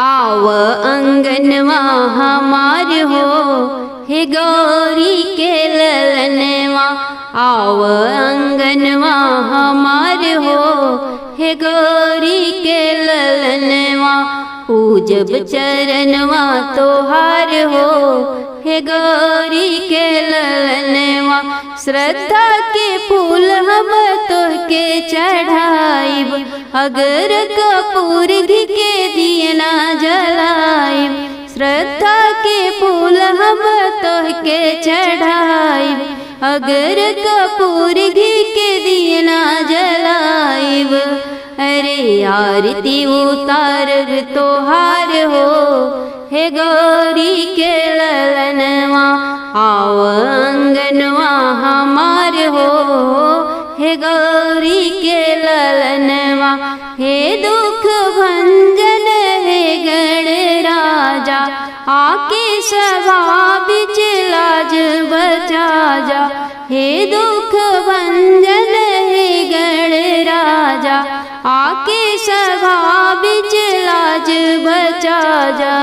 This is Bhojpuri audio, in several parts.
आव अंगनवा हमार हो हे गौरी के ललनवा। आव अंगनवा हमार हो हे गौरी के ललनवा। पूजब चरणवा तोहार हो हे गौरी के ललनवा। श्रद्धा के फूल हम तोहके चढ़ाइब, अगर कपूर घी के दियना जलाइब। श्रद्धा के फूल हम तोहके चढ़ाइब, अगर कपूर घी के दियना जलाइब। अरे आरती उतारब तोहार हो हे गौरी के ललनवा। आव अंगनवा हमार हो हे गौरी के ललनवा। हे दुख भंजन हे गणराजा, आके सभा बिच लाज बचा जा। हे दुख भंजन हे गणराजा, आके सभा बिच लाज बचा जा।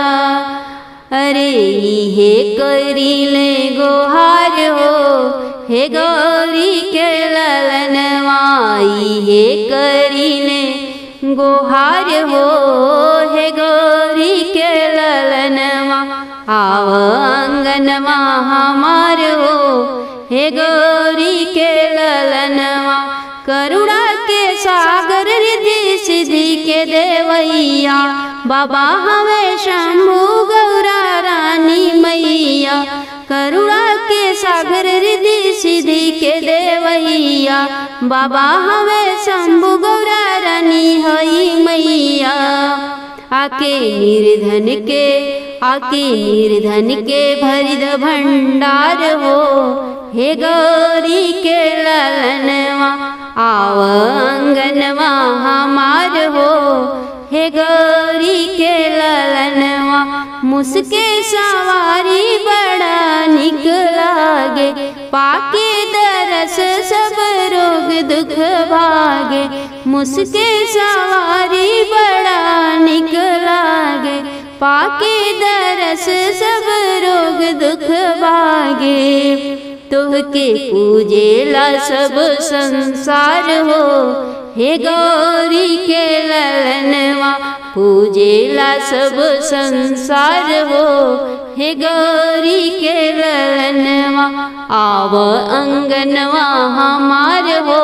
अरे हे करी ले गोहार हो हे गौरी के ललनवा। हे करी ले गोहार हो हे गौरी के ललनवा। आव अंगनवा हमार हो हे गौरी के ललनवा। करुणा के सागर रिद्धि सिद्धि के देवैया, बाबा हमें शंभु गौरा रानी मैया। करुणा के सागर रिद्धि सिद्धि के देवैया, बाबा हमें शंभु गौरा रानी हई मैया। आके निर्धन के भरिद भंडार हो हे गौरी के ललनवा। आव अंगनवा हमार हो हे गौरी के ललनवा। मुसके सवारी बड़ा निक लागे, पाके दरस सब रोग दुख भागे। मुसके सवारी बड़ा निक लागे, पाके दरस सब रोग दुख भागे। तोहके पूजेला सब संसार हो हे गौरी के ललनवा। पूजेला सब संसार हो हे गौरी के ललनवा। आव अंगनवा हमार हो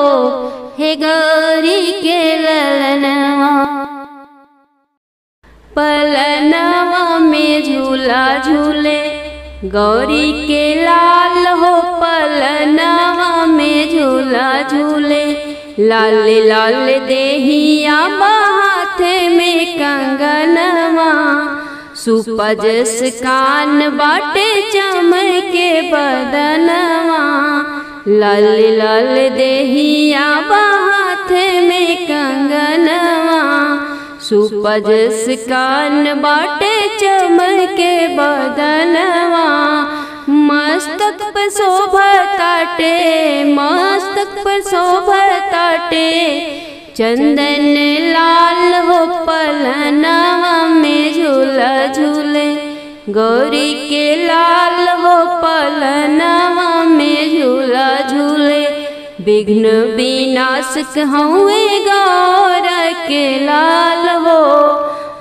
हे गौरी के ललनवा। पलनवा में झूला झूले गौरी के लाल हो। पलनवा में झूला झूले लाल लाल देहिया, हाथे में कंगनवा। सुपजस कान बाटे चमके बदनवा। लाल लाल देहिया, हाथे में कंगनवा। सुपजस कान बाटे चमके बदनवा। मस्तक पर शोभताटे, मस्तक पर शोभताटे चंदन लाल हो। पलनवा में झूला झूले गौरी के लाल हो। पलनवा में झूला झूले विघ्न विनाशक हुए गौरा के लाल हो।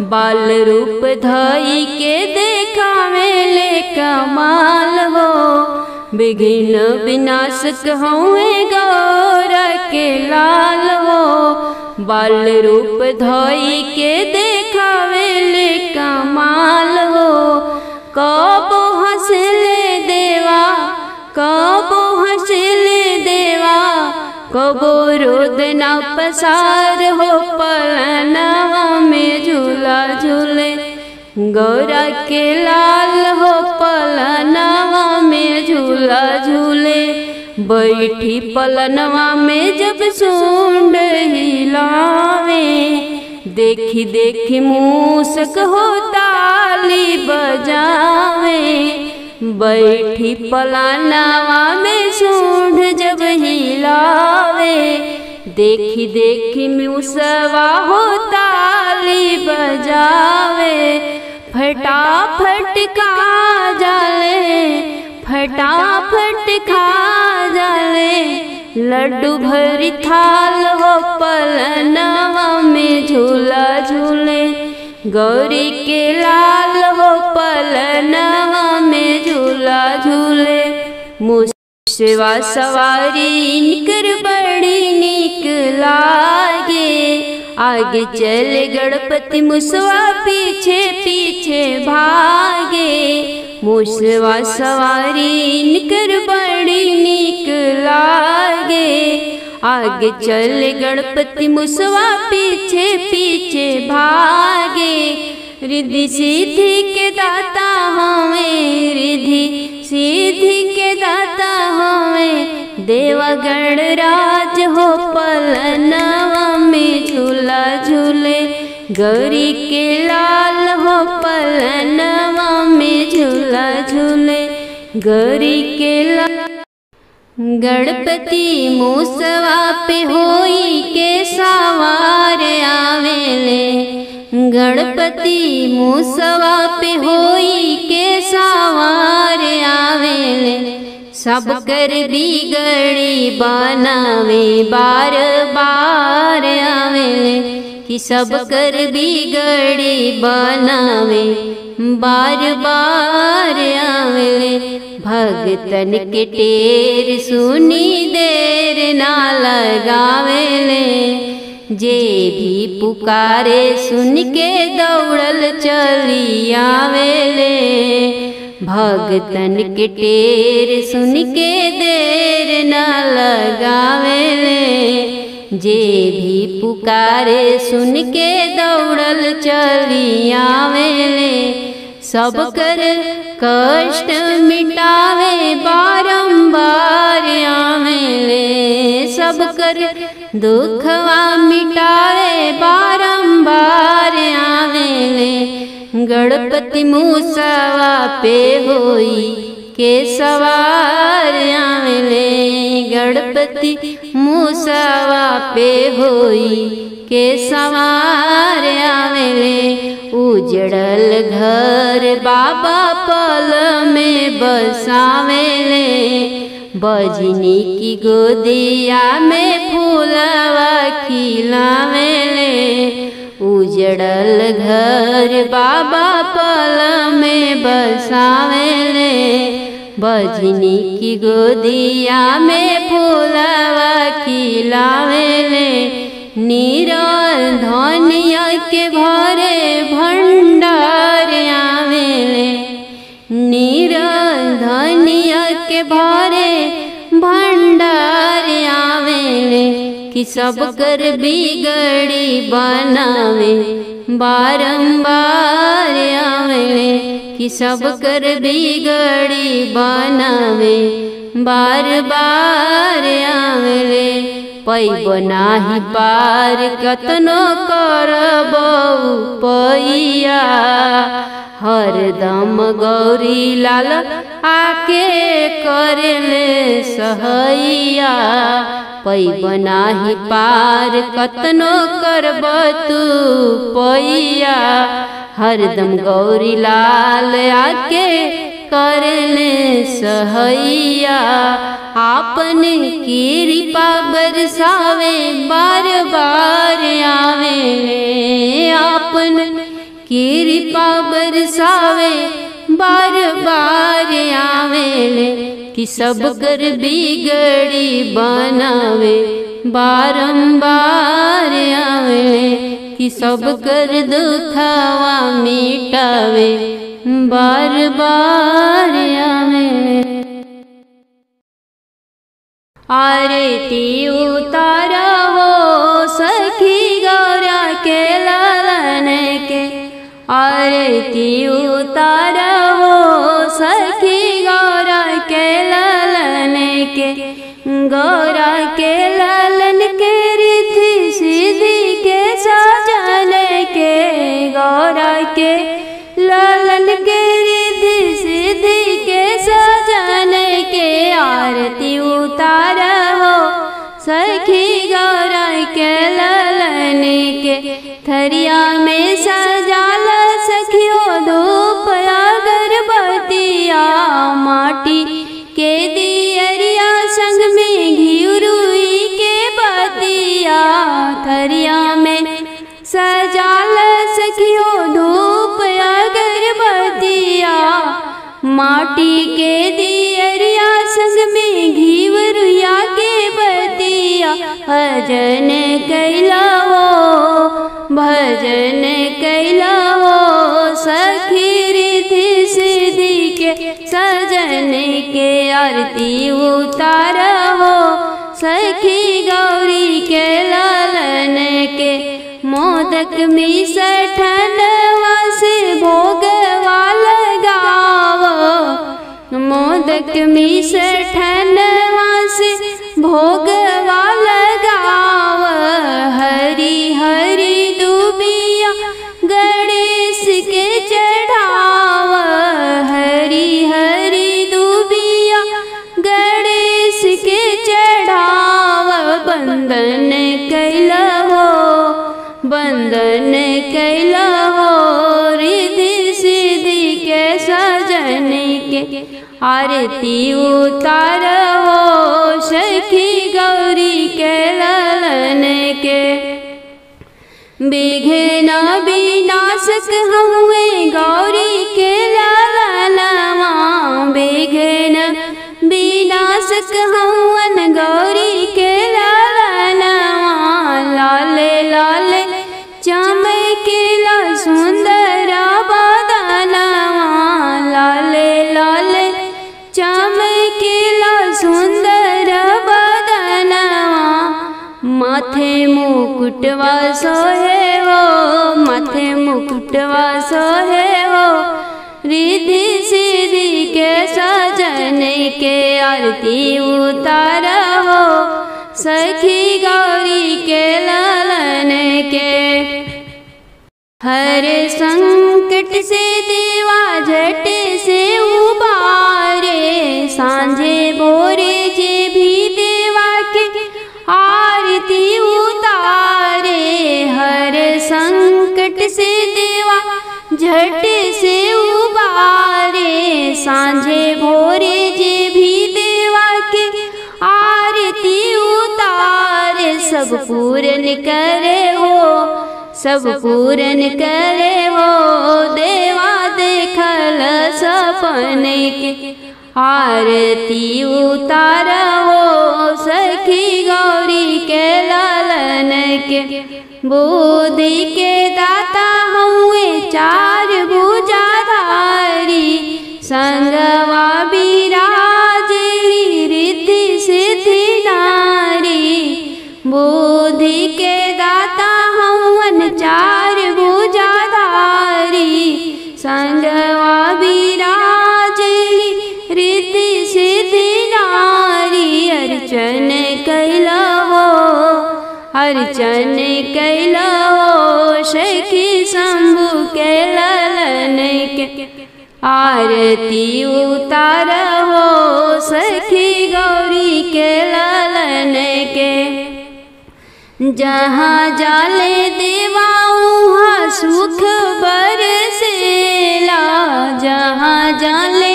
बाल रूप धई के देखावे ले कमाल हो। विघ्न विनाशक हुए गौरा के लाल हो। बाल रूप धई के देखावे ले कमाल हो। कबो हंसले देवा, कबो हंसले देवा, कबो रोदना पसार हो। पलनवा में झूला झूले गौरा के लाल हो। पलनवा में झूला झूले बैठी पलनवा में जब सूंड हिलावे। देखी देखी मूसक हो ताली बजावे। बैठी पलनवा में सूंड जब हिलावे। देखी देखी मूसवा हो ताली बजावे। फटाफट खा जाले, फटाफट खा जाले। लड्डू भरी थाल हो पलनवा में झूला झूले, गौरी के लाल हो पलनवा में झूला झूले। मुसवा सवारी इनकर बड़ी नीक लागे, आगे चले गणपति मुसवा पीछे पीछे भागे। मुसवा सवारी इनकर बड़ी नीक लागे, आगे चले गणपति मुसवा पीछे पीछे भागे। रिद्धि सिद्धि के दाता हमें, रिद्धि सिद्धि के दाता हमें। देवा गणराज हो पलनवा में झूला झूले, गौरी के लाल हो पलनवा में झूला झूले, गौरी के लाल। गणपति मुसवा पे होई के सवार आवेले, गणपति मुसवा पे होई के सवार आवेले। सब कर बिगड़ी बनावे बार बार आवेले, कि सब कर बिगड़ी बनावे बार बार आवेले। भगतन के टेर सुनी देर ना लगावेले, जे भी पुकारे सुन के दौड़ल चली आवेले। भगतन के टेर सुन के देर ना लगावेले, जे भी पुकारे सुन के दौड़ल चली आवेले। सब कर कष्ट मिटावे बारंबार आवेले, सब कर दुखवा मिटावे बारंबार आवेले। गणपति मुसवा पे होई के सवार आवेले, गणपति मुसवा पे होई के सवार आवेले। उजड़ल घर बाबा पल में बसावेले, बजनी की गोदिया में फूलवा खिलावेले। उजड़ल घर बाबा पल में बसावेले, बजनी की गोदिया में फूलवा खिलावेले। निराधनिया के घरे भंडार आवेले, निराधनिया के घरे भंडार आवेले। कि सब कर बिगड़ी बनावे बारंबार आवेले, कि सब कर बिगड़ी बनावे बार बार आवेले। पैब नाही पार कतनो करबो पैया, हरदम गौरी लाल आके करेले सहैया। पैब नाही पार कतनो करब तू पैया, हरदम गौरी लाल आके करले सहैया। आपन कृपा बरसावे बार बार आवेले, आपन कृपा बरसावे बार बार आवेले। कि सब कर बिगड़ी बनावे बारंबार आवेले, कि सब कर दुखवा मिटावे बार बार आवेले। आरती उतारा हो सखी गौरा के लालन के, आरती उतारा हो सखी गौरा के लालन के। गौरा के लालन के रिद्धि सिद्धि के सजन के, गौरा के लालन के रिद्धि सिद्धि के सजन के। आरती उतारा हो सखी गौरा के लालन के, थरिया में सजाल सखियो दो माटी के दियरिया संग में घीवरुया के बतिया भजन कैला हो, भजन कैला हो सखी रिद्धि सिद्धि के सजन के आरती उतार हो सखी गौरी के लालन के। मोदक मिष्ठनवा से भोगवा लगाव, मोदक मिष्ठनवा से भोगवा लगाव। हरी हरी दुबिया गणेश के चढ़ाव, हरी हरी दुबिया गणेश के चढ़ाव। बंदन कैला हो, बंदन कैला हो रिद्धि सिद्धि के सजन के आरती उतार हो सखी गौरी के लालन के। विघ्न विनाशक हुए गौरी के लालनवा, विघ्न विनाशक हवन गौरी के लालनवा। लाले लाले चमकेला सुंदर बदनवा, लाले लाले चमकेला सुंदर बदनवा। माथे मुकुटवा सोहे हो, माथे मुकुटवा सोहे हो रिद्धि सिद्धि के सजन के आरती उतार हो सखी गौरी के लालन के। हर संकट से देवा झट से उबारे, सांझे भोरे जे भी देवा के आरती उतारे। हर संकट से देवा झट से उबारे, सांझे भोरे जे भी देवा के आरती उतारे। सब पूरन करे हो, सब पूरन करे हो देवा देखल सपन के आरती उतार हो सखी गौरी के लालन के। बुद्धि के दाता हुए चार भुजाधारी, संगवा विराजली रिद्धि सिद्धि नारी। बुद्धि के दाता हवन चार भुजाधारी, संगवा विराजली रिद्धि सिद्धि नारी। अर्चन कैला हो, अर्चन कैला हो सखी शंभु के लालन के आरती उतार हो सखी गौरी के लालन के। जहाँ जाले देवा उहाँ सुख बरसेला, जहाँ जाले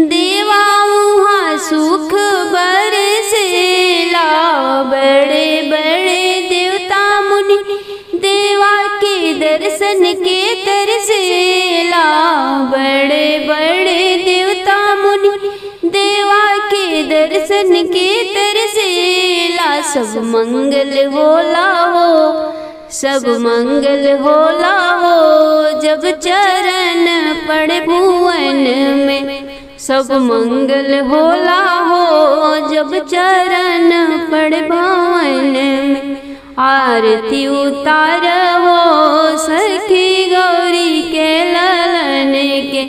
देवा उहाँ सुख बरसेला। बड़े बड़े देवता मुनि देवा के दर्शन के तरसेला, बड़े बड़े देवता मुनि देवा के दर्शन के तरसेला। सब मंगल होला हो, सब मंगल होला हो जब चरण पड़े भुवन में। सब मंगल होला हो जब चरण पड़े भवन में। आरती उतार हो सखी गौरी के लालन के।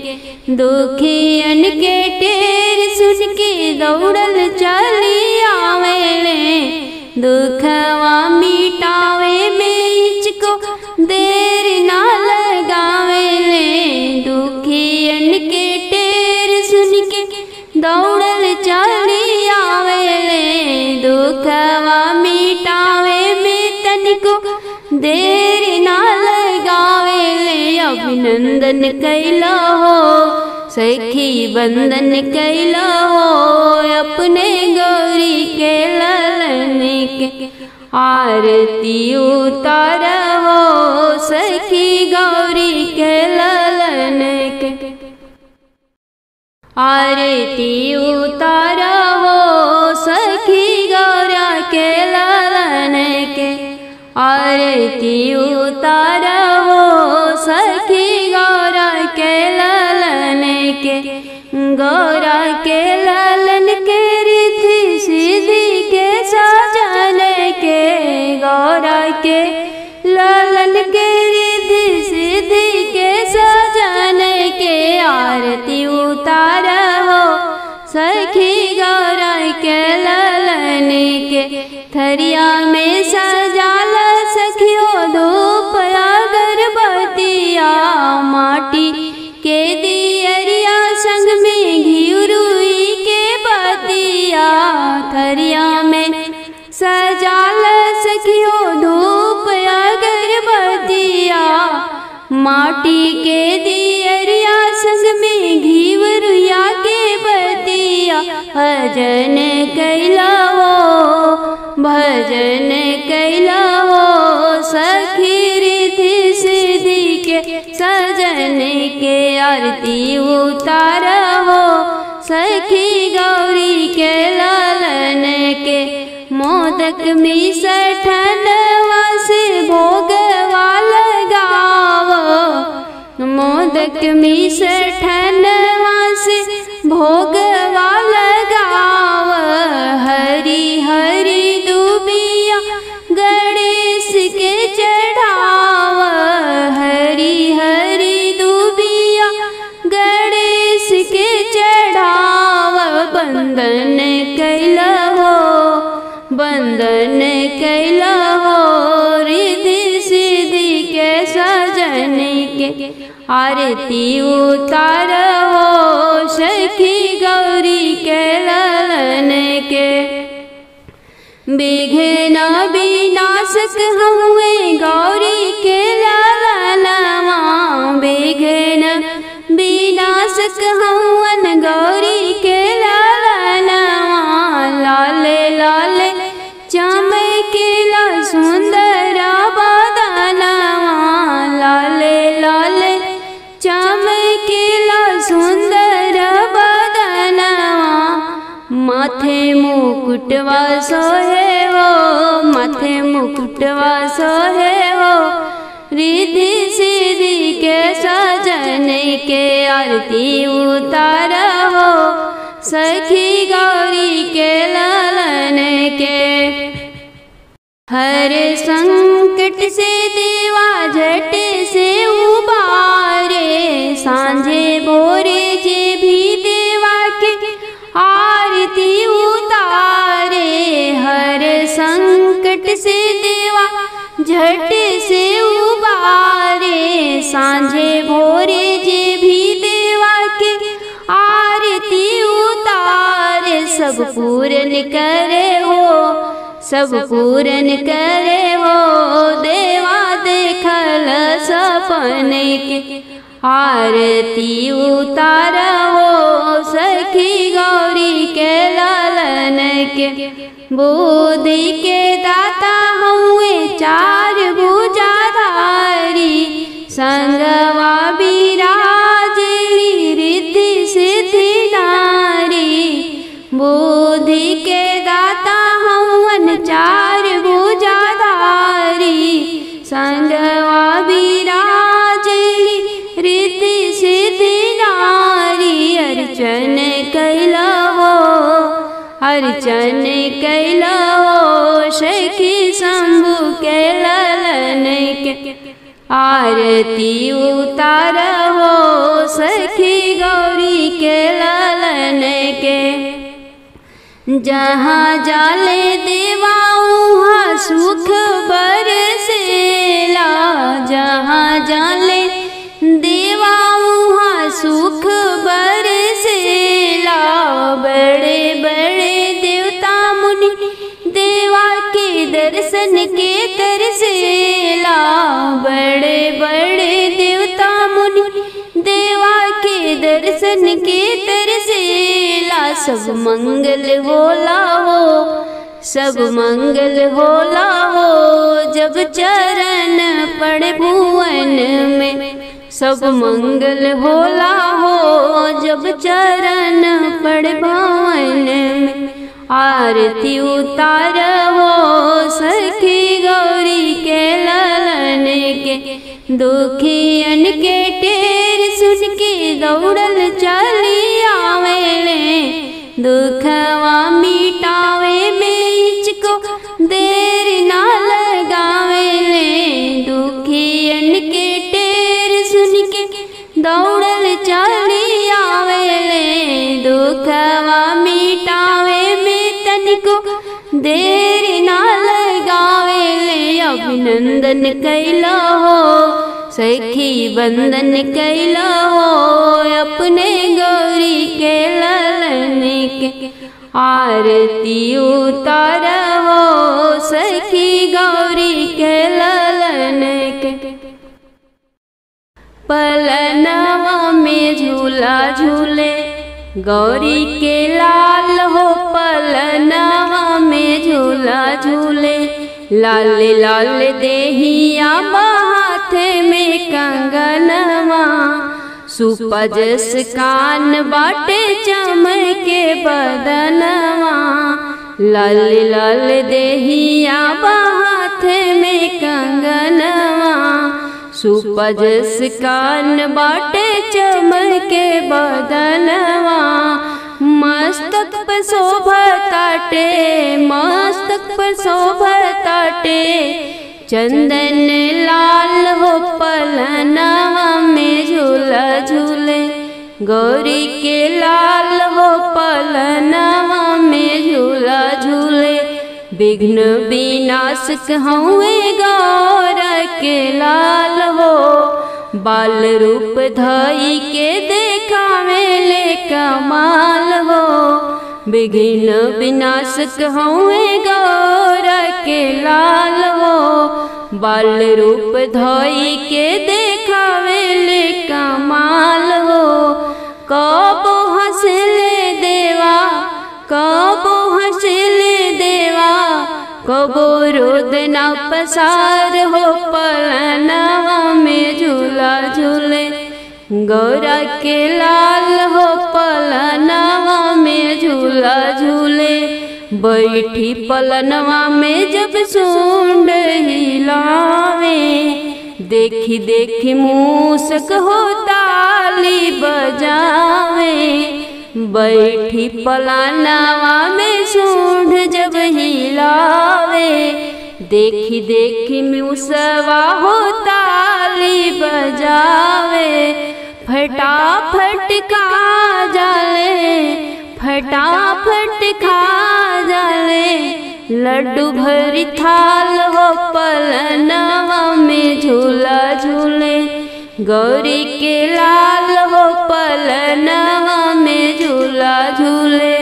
दुखियन के टेर सुन के दौड़ल चली आवेले, दुखवा मिटावे में हिचको देर ना लगावेले। दुखियन के टेर सुन के दौड़ल चली आवेले, दुखवा मिटावे में तनिको देर ना लगावेले। अभिनंदन कैला हो सखी बंदन कैला हो अपने गौरी के लालन के। आरती उतार हो सखी गौरी के लालन के। आरती उतारो सखी गौरा के लालन के। आरती उतारो सखी गौरा के लालन के। गौरा के लालन के रिद्धि सिद्धि के सजन के। गौरा के लालन के रिद्धि सिद्धि के सजन के। आरती उतारो सखी गौरा के लालन के। थरिया में सजाल सखियो धूप अगरबत्तिया। माटी के दियरिया संग में घी रुई के बतिया। थरिया में सजाल सखियो धूप अगरबत्तिया। माटी के दियरिया संग में घी रुइया के बतिया। भजन कैला हो भजन कैला हो सखी रिद्धि सिद्धि के सजन के। आरती उतारो सखी गौरी के लालन के। मोदक मिष्ठानवा से भोगवा लगावो। मोदक मिष्ठानवा से भोगवा लगाव। हरी हरी दूबिया गणेश के चढ़ाव। हरी हरी दूबिया गणेश के चढ़ाव। बंदन कैला हो बंदन कैला हो रिद्धि सिद्धि के सजन के। आरती उतारो सखी गौरी के लालन के। विघ्न विनाशक हुए गौरी के लालनवा। विघ्न विनाशक हवन गौरी के लालनवा। लाले लाले चमकेला सुंदर बदनवा। लाले लाले चमकेला सुंदर बदनवा। माथे मुकुटवा सोहे हो माथे मुकुटवा सोहे हो रिद्धि सिद्धि के सजन के। आरती उतारो सखी गौरी के लालन के। हर संकट से देवा झट से उबारे। सांझे भोरे जे भी देवा के आरती उतारे। हर संकट से देवा झट से उबारे। सांझे भोरे जे भी देवा के आरती उतारे। सब पूरन करे हो सब पूरन करे हो देवा देखल सपन के। आरती उतारो सखी गौरी के लालन के। बुद्धि के दाता हुए चार भुजाधारी। संगवा विराजली रिद्धि सिद्धि नारी। बुद्धि के दाता हवन चार भुजाधारी। संगवा विराजली रिद्धि सिद्धि नारी। अर्चन कैला हो अर्चन कैला हो सखी शंभु के लालन के। आरती उतारो सखी गौरी के लालन के। जहाँ जाले देवा उहाँ सुख बरसेला। जहाँ जाले देवा उहाँ सुख बरसेला। बड़े बड़े देवता मुनि देवा के दर्शन के तरसेला। बड़े बड़े देवता मुनि देवा के दर्शन के तरसेला। सब मंगल होला हो सब मंगल होला हो जब चरण पड़े भुवन में। सब मंगल होला हो जब चरण पड़ भवन में। आरती उतार हो सखी गौरी के ललन के। दुखियन के टेर सुन के दौड़ल चली आवेले। दुखवा मिटावे में इचको देर ना लगावेले। दुखियन के टेर सुन के दौड़ल चली आवेले। दुखवा मिटावे में तनिको देर ना लगावेले। अभिनंदन कैला हो सखी बंदन कैला हो अपने गौरी के ललन के। आरती उतार हो सखी गौरी के ललन के। पलनवा में झूला झूले गौरी के लाल हो। पलनवा में झूला झूले लाल लाल देहिया हाथ में कंगनवा। सुपजस कान बाटे चमके बदनवा। लाल लाल देहिया हाथ में कंगनवा। सुपजस कान बाटे चमके बदनवा। मस्तक पर शोभताटे मस्तक पर शोभताटे चंदन लाल हो। पलनवा में झूला झूले गौरी के लाल हो। पलनवा में झूला झूले विघ्न विनाशक हुए गौर के लाल हो। बाल रूप धई के देखावेले कमाल हो। विघ्न विनाशक हुए गौर के लाल हो। बाल रूप धई के देखावेले कमाल हो। कबो हंसले देवा कबो हंसले देवा कबो रोदना पसार हो। पलनवा में झूला झूले गौरा के लाल हो। पलनवा में झूला झूले बैठी पलनवा में जब सूंड हिलावे। देखी देखी मूसक हो ताली बजावे। बैठी पलनवा में सूंड जब हिलावे। देखी देखी मूसवा हो ताली बजावे। फटाफट खा जाले फटाफट खा जाले लड्डू भरी थाल हो। पलनवा में झूला झूले गौरी के लाल हो। पलनवा में झूला झूले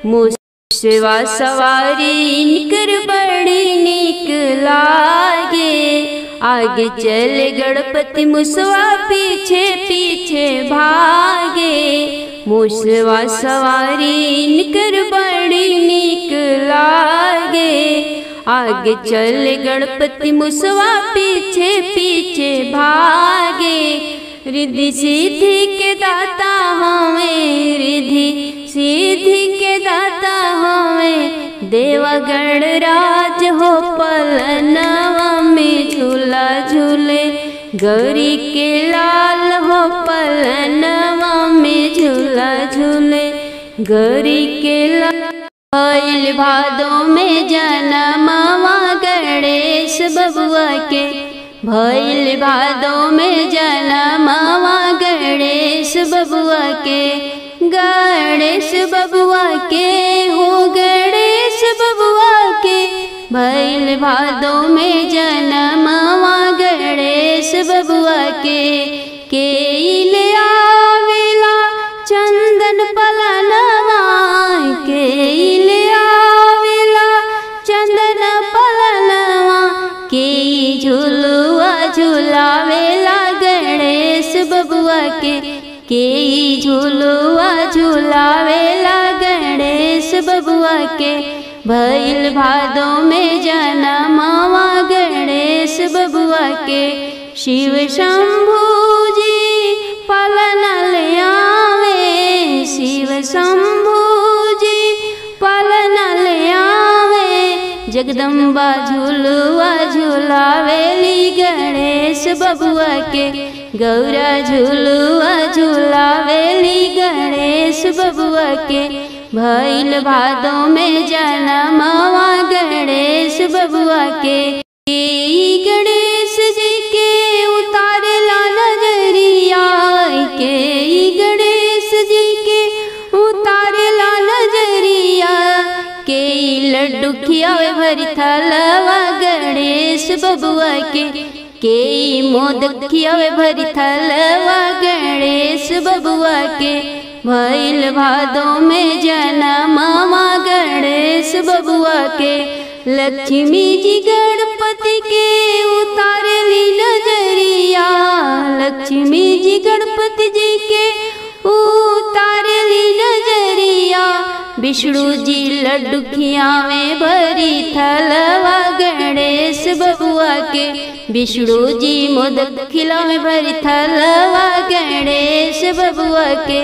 मुसवा सवारी इनकर बड़ी नीक लागे। आगे चले गणपति मुसवा पीछे पीछे भागे। मुसवा सवारी इनकर बड़ी नीक लागे। आगे चले गणपति मुसवा पीछे पीछे भागे। रिद्धि सिद्धि के दाता हमें रिद्धि सिद्धि के दाता हमें देवा गणराज हो। पलनवा में झूला झूले गौरी के लाल हो। पलनवा में झूला झूले गौरी के लाल। भइल भादों में जनमवा गणेश बबुआ के। भइल भादों में जनमवा गणेश बबुआ के। गणेश बबुआ के हो गणेश बबुआ के। भइल भादों में जनमवा गणेश बबुआ के ले आवेला चंदन पलनवा। के ले आवेला चंदन पलनवा। के झुलुआ झुलावेला गणेश बबुआ के झुलुआ झुलावेला गणेश बबुआ के। भइल भादों में जनमवा गणेश बबुआ के। शिव शंभू जी जगदम्बा झूलुआ झूलावेली गणेश बबुआ के, गौरा झूलुआ झूलावेली गणेश बबुआ के। भइल भादो में जनमवा गणेश बबुआ के। गणेश जी के उतारेला नजरिया के, गणेश जी के उतारेला नजरिया के। लड्डू खियावे भरी थलवा गणेश बबुआ के मोदक खियावे भरी थलवा गणेश बबुआ के। भइल भादो में जनमवा गणेश बबुआ के। लक्ष्मी जी गणपति के उतारेली नजरिया, लक्ष्मी जी गणपति जी के उतारेली नजरिया। विष्णु जी लड्डू खियावे भरी थलवा गणेश बबुआ के, विष्णु जी मोदक खिलावे भरी थलवा गणेश बबुआ के।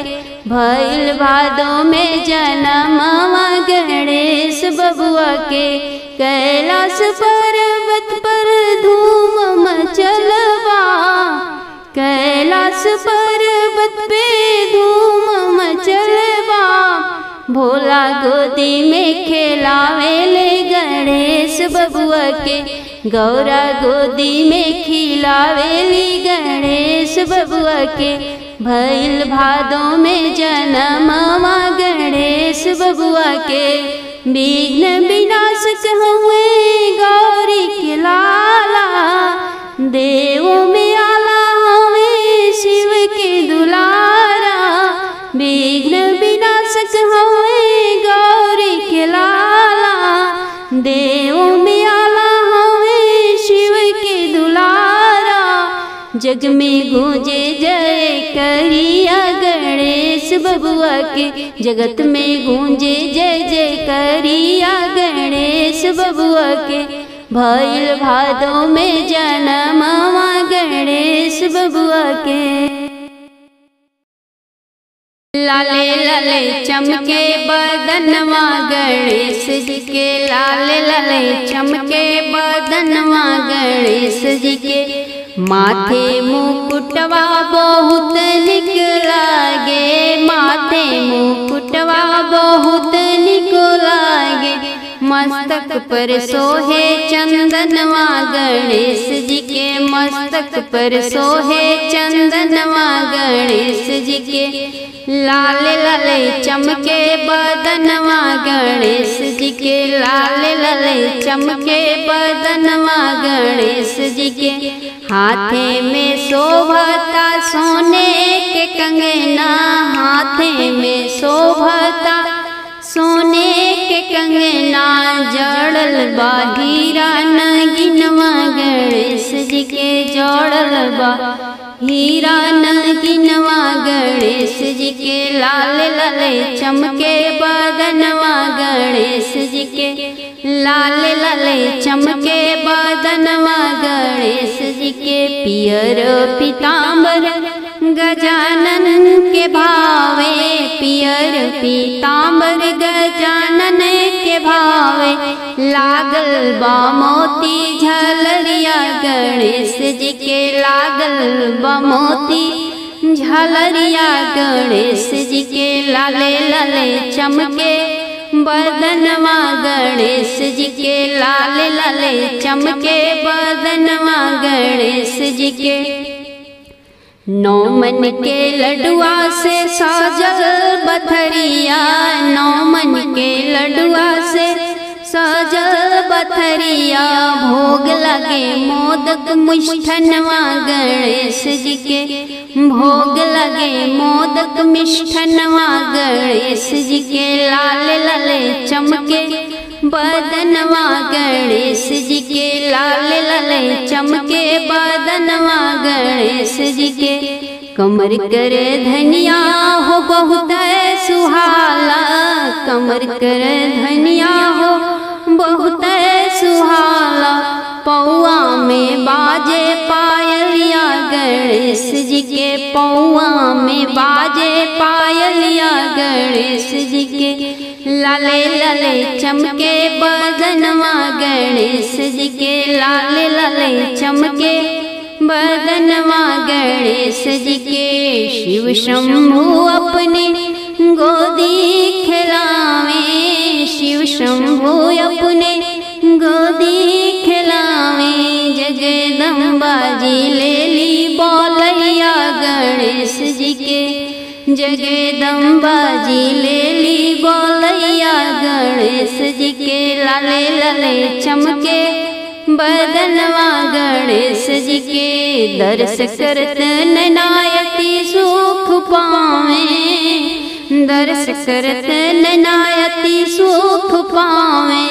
भइल भादो में जनमवा गणेश बबुआ के। कैलाश पर्वत पर धूम मचलबा, कैलाश पर्वत पे धूम मचलबा। भोला गोदी में खेलावेले गणेश बबुआ के, गौरा गोदी में खिलावेली गणेश बबुआ के। भइल भादो में जनमवा गणेश बबुआ के। विघ्न विनाशक हुए गौरी के लाला, देवों में आला हुए शिव के दुलारा। विघ्न विनाशक हुए गौरी के लाला, देवों में आला हुए शिव के दुलारा। जग में गूंजे जय करिया गणेश बबुआ के, जगत में गूंजे जय जय करिया गणेश बबुआ के। भइल भादो में जनमवा गणेश बबुआ के। लाले लाले चमके बदनवा गणेश जी के, लाले लाले चमके बदनवा गणेश जी के। माथे मुकुटवा बहुत निक लागे, माथे मुकुटवा बहुत निक लागे। मस्तक पर सोहे चंदनवा गणेश जी के, मस्तक पर सोहे चंदनवा गणेश जी के। लाले लाले चमके बदनवा गणेश जी के, लाले लाले चमके बदनवा गणेश जी के। हाथे में शोभता सोने के कंगना, हाथे में शोभता सोने के कंगना। जड़ल बा हीरा नगिनवा गणेश जी के, जड़ल बा हीरा नगिनवा गणेश जी के। लाले लाले चमके बदनवा गणेश जी के, लाले लाले चमके बदनवा गणेश जी के। पियर पीताम्बर गजानन के भावे, पियर पीताम्बर गजानन के भावे। लागल बा मोती झलरिया गणेश जी के, लागल बा मोती झलरिया गणेश जी के। लाले लाले चमके बदनवा गणेश जी के, लाले लाले चमके बदनवा गणेश जी के। नौ मन के लडुआ से साजल बथरिया, नौ मन के लडुआ से साजल बथरिया। भोग लगे मोदक मिष्ठनवा गणेश जी के, भोग लगे मोदक मिष्ठनवा गणेश जी के। लाले लाले चमके बदनवा गणेश जी के, लाले लाले चमके बदनवा गणेश जी के। कमर कर धनिया हो बहुत सुहाला, कमर कर धनिया हो बहुत सुहाला। पौआ में बाजे पायलिया गणेश जी के पौआ में बाजे पायलिया गणेश जी के लाले लाले चमके बदनवा गणेश जी के लाले लाले चमके बदनवा गणेश जी के शिव शंभु अपने गोदी खिलावे शिव शंभु अपने गोदी खिलावे जगदम्बा जी ले ली बोलैया गणेश जी के जगदम्बा जी ले ली बोलैया गणेश जी के लाले लाले चमके बदनवा गणेश जी के दर्श करत नयनायति सुख पावे दर्श करत नयनायति सुख पावे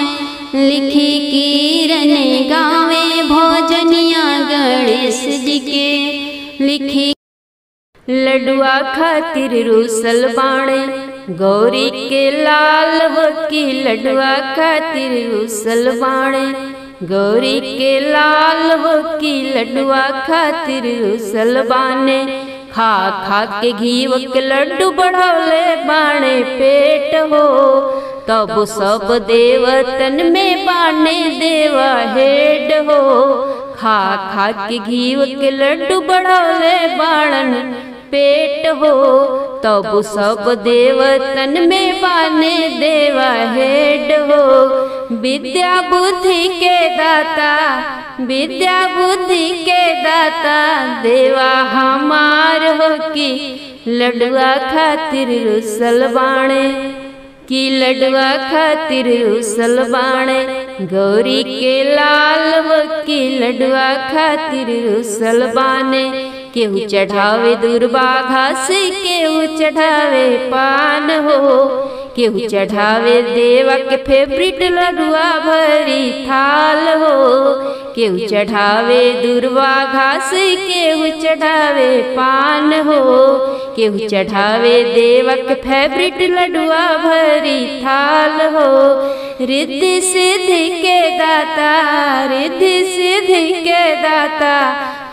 लिखी कीरन गावे भोजनिया गणेश जी के लिखी लडुआ खातिर रूसल बाणे गौरी के लाल हो की लडुआ खातिर रूसल बाणे गौरी के लाल हो की लडुआ खातिर रूसल बाने खा खा के घीव के लड्डू बढ़ौले बाणे पेट हो तब सब देवतन में बाने देवा हेड हो खा खा के घीव के लड्डू बढ़ौले बाणन पेट हो तब सब देवतन में बाने देवा हेड हो विद्या बुद्धि के दाता विद्या बुद्धि के दाता देवा हमार हो की लडुआ खातिर रूसल बाणे की लडुआ खातिर रूसल बाणे गौरी के लाल हो की लडुआ खातिर रूसल बाने केहू चढ़ावे दुर्बा घास केहू चढ़ावे पान हो केहू चढ़ावे देवा के फेवरेट लडुआ भरी थाल हो केहू चढ़ावे दुर्बा घास केहू चढ़ावे पान हो केहू चढ़ावे देवा के फेवरेट लडुआ भरी थाल हो रिद्धि सिद्धि के दाता रिद्धि सिद्धि के दाता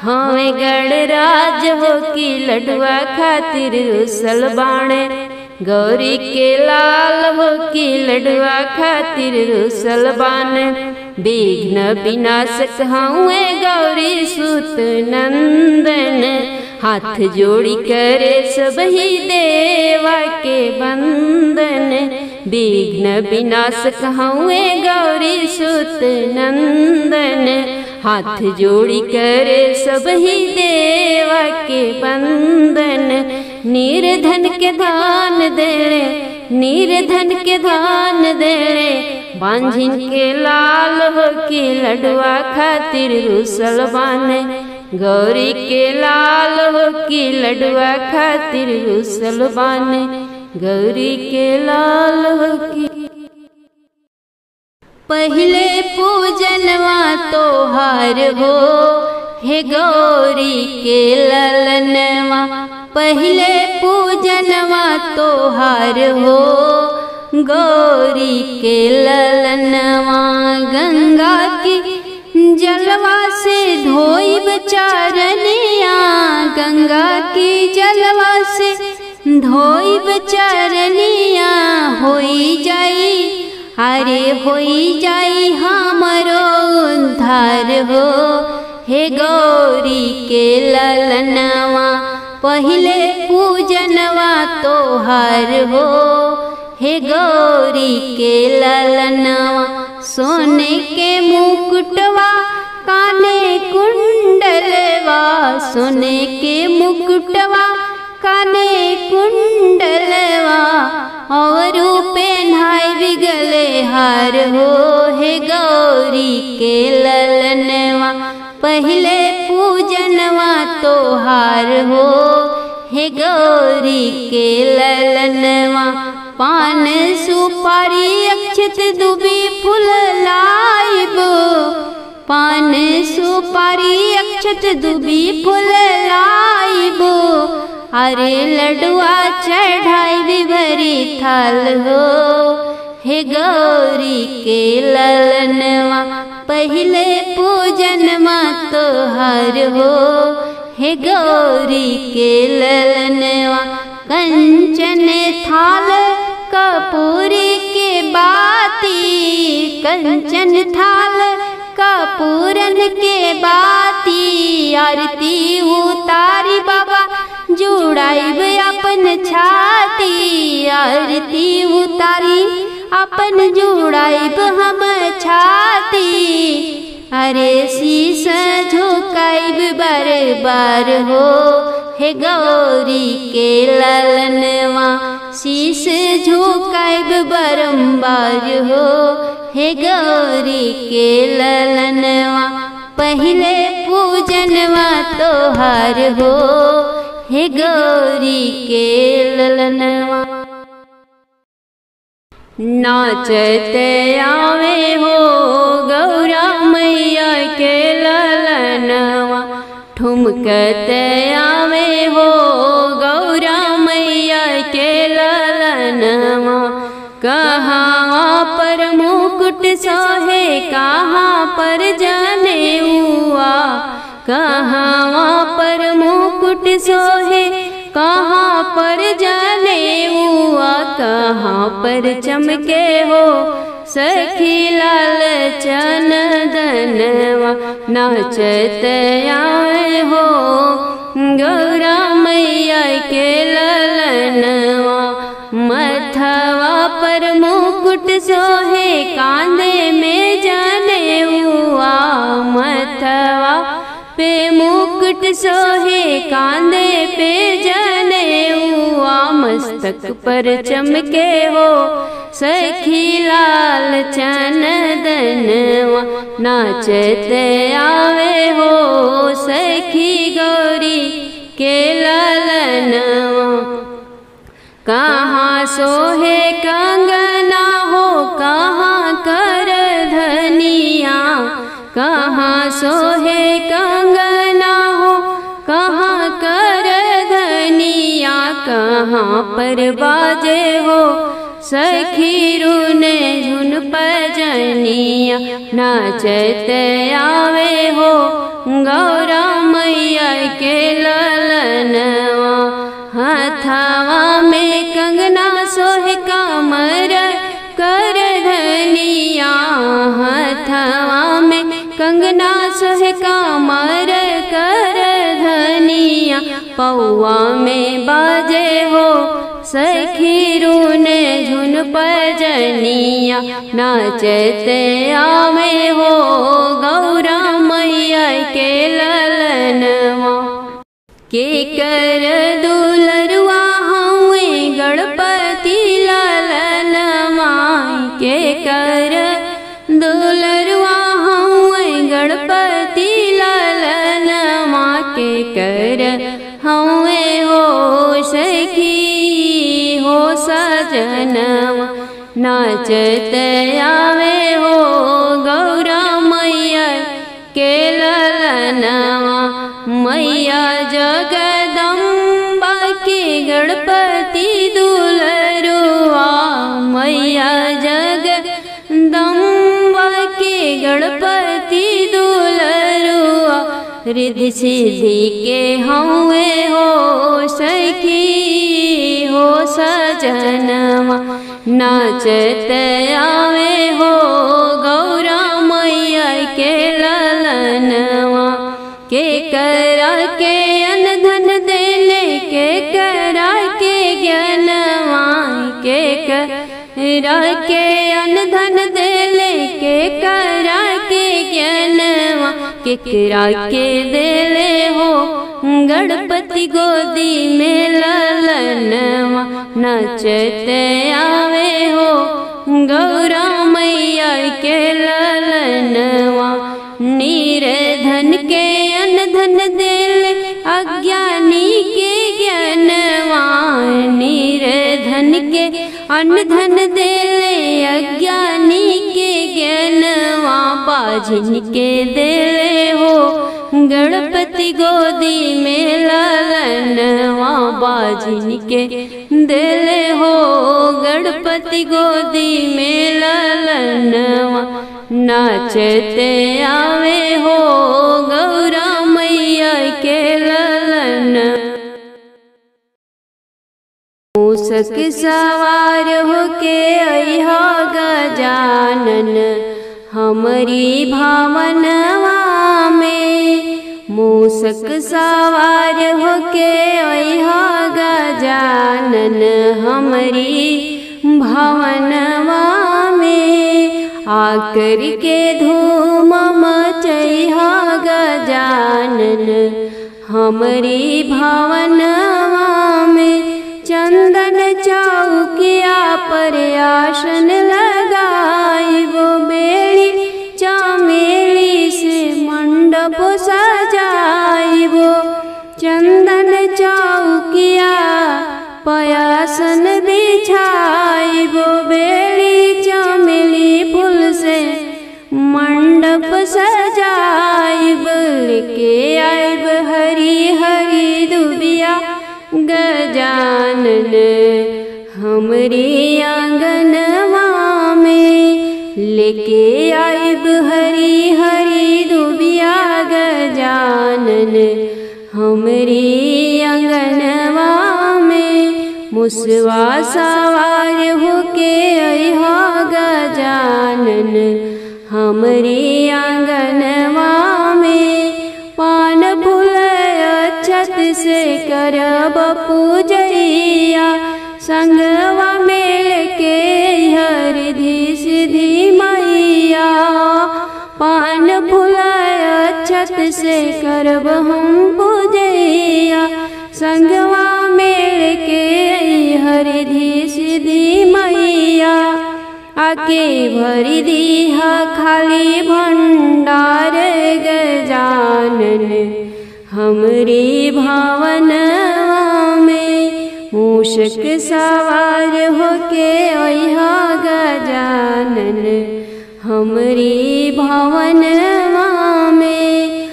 हमें गणराज हो की लडुआ खातिर रूसल बाणे गौरी के लाल हो की लडुआ खातिर रूसल बाणे विघ्न विनाशक हुए गौरी सुत नंदन हाथ जोड़ी करे सब ही देवा के बंदन विघ्न विनाशक हुए गौरी सुत नंदन हाथ जोड़ी करे सब ही देवा के बंदन निर्धन के दान देणे निर्धन के दान देणे बांझिन के लाल हो की लडुआ खातिर रूसल बाने गौरी के लाल हो की लडुआ खातिर रूसल बाने गौरी के लाल हो की पहले पूजनवा तोहार हो हे गौरी के ललनवा पहले पूजनवा तोहार हो गौरी के ललनवा गंगा की जलवा से धोइब चरनिया गंगा की जलवा से धोइब चरनिया होई जाई अरे होई जाई हमरो उद्धार हो हे गौरी के ललनवा पहले पूजनवा तोहार हो हे गौरी के ललनवा सोने के मुकुटवा काने कुंडलवा सोने के मुकुटवा काने कुंडलवा और पहनाए बिगले हार हो हे गौरी के ललनवा पहले पूजनवा तोहार हो हे गौरी के ललनवा पान सुपारी अक्षत दुबी फूल लाइब पान सुपारी अक्षत दुबी फूल लाइब अरे लडुआ चढ़ाई विभरी थाल हो हे गौरी के ललनवा पहले पूजनवा तोहार हो हे गौरी के ललनवा कंचन थाल कपूर के बाती, कंचन थाल कपूरन के बाती। आरती उतारी बाबा जुड़ाइब अपन छाती, आरती उतारी अपन जुड़ाइब हम छाती। अरे शीश झुकाइब बार बार हो, हे गौरी के ललनवा शीश झुकाइब बारंबार हो, हे गौरी के ललनवा पहले पूजनवा तोहार हो, हे गौरी के ललनवा। नाचत आवे हो गौरा मैया के ललनवा, ठुमकत आवे हो गौरा मैया के ललनवा। कहाँ पर मुकुट सोहे कहाँ पर जनेऊआ, कहाँ पर मुकुट सोहे कहाँ पर जनेऊआ। कहाँ पर चमके हो सखी लाल चंदनवा, नाचत आए हो गौरा मैया के ललनवा। मथवा पर मुकुट सोहे कांधे में जनेऊआ, मथवा पे मुकुट सोहे कांधे पे जनेऊआ। मस्तक पर चमके हो सखी लाल चंदनवा, नाचत आवे हो सखी गौरी के ललनवा। कहाँ सोहे कंगना हो कहाँ कर धनिया, कहाँ सोहे कंगना हो कहाँ कर धनिया। कहाँ पर बाजे हो सखी रूने झुन पजनिया, नाचत आवे हो गौरा मैया के ललनवा। हथवा में कंगना सोहे कामर कर धनिया, हथवा में कंगना सोहे कामर कर धनिया। पौआ में बाजे हो सखी रूने झुन पजनिया, नाचत आवे हो गौरा मैया के ललनवा। के कर दुलरुआ हुए गणपति ललनवा, के कर दुलरुआ हुए गणपति ललनवा। के कर हुए हो सखी हो सजनवा, नाचत आवे हो गौरा मैया के ललनवा। मैया जगदम्बा के गणपति दुलरुआ, मैया जगदम्बा के गणपति दुलरुआ। रिद्धि सिद्धि के हुए हो सखी हो सजनवा, नाचत आवे हो गौरा मैया के ललनवा। के करा के अनधन देले के करा के ज्ञानवा, के करा के अनधन देले के करा के ज्ञानवा। के करा के देले हो गणपति गोदी में ललनवा, नाचत आवे हो गौरा मैया के ललनवा। निर्धन के अनधन देले अज्ञानी के ज्ञानवा, निर्धन के अनधन देले अज्ञानी के ज्ञानवा। बाझिन के देले हो गणपति गोदी में ललनवा, बाझिन के देले हो गणपति गोदी में ललनवा। नाचते आवे हो गौरा मैया के मूषक सवार होके अइहा गजानन हमरी भावनवा में। मूषक सवार होके अइहा गजानन हमरी भावनवा में। आकर के धूम मचइहा गजानन हमरी भावनवा में। चंदन चौकिया पर आसन लगाइबो, बेड़ी चमेली से मंडप सजाइबो। चंदन चौकिया पर आसन बिछाइबो, बेड़ी चमेली फूल से मंडप सजाइब। लेके आइब हरी हरी दुबिया गजानन हमरी आंगनवा में। लेके आइब हरी हरी दुबिया गजानन हमरी आंगनवा में। मुसवा सवार होके अइहा गजानन हमरी आंगनवा में। पान फूल अक्षत से करब पूजैया, संगवा मेल के हरधि सिद्धि मैया। पान फूल अक्षत से करब हम पूजैया, संगवा मेल के हरधि सिद्धि मैया। आके भरी दीहा खाली भंडार गजानन हमरी भावनवा में। मूषक सवार होके अइहा गजानन हमरी भावनवा में।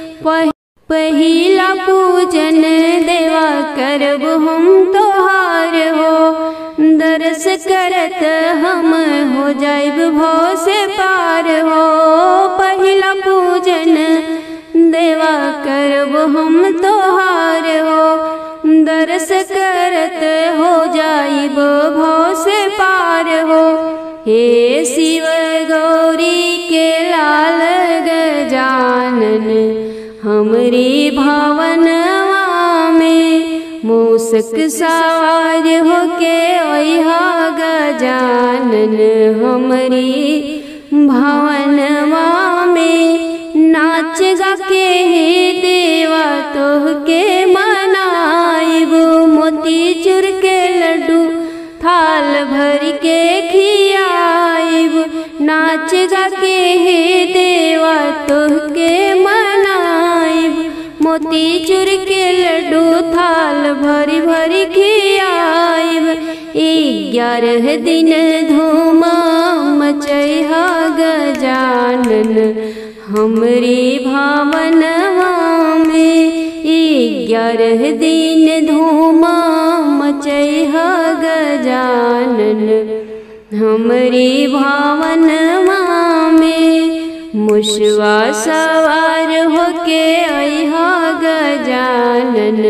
पहिला पूजन देवा करब हम तोहार हो, दर्श करत हम हो जाइब भव से पार हो। पहिला पूजन देवा करब हम तोहार हो, दर्श करत हो जाइब भव से पार हो। हे शिव गौरी के लाल गजानन हमरी भावनवा में। मूषक सवार होके अइहा गजानन हमरी भावनवा में। नाच गा के हे देवा तोहके मनाइब, मोतीचूर के लड्डू थाल भर के खियाइब। नाच गा के हे देवा तोहके मनाइब, मोतीचूर के लड्डू थाल भरी भरी खियाइब। 11 दिन धूम मचइहा गजानन हमरी भावनवा में। 11 दिन धूम मचइहा गजानन हमरी भावनवा में। मुसवा सवार होके अइहा गजानन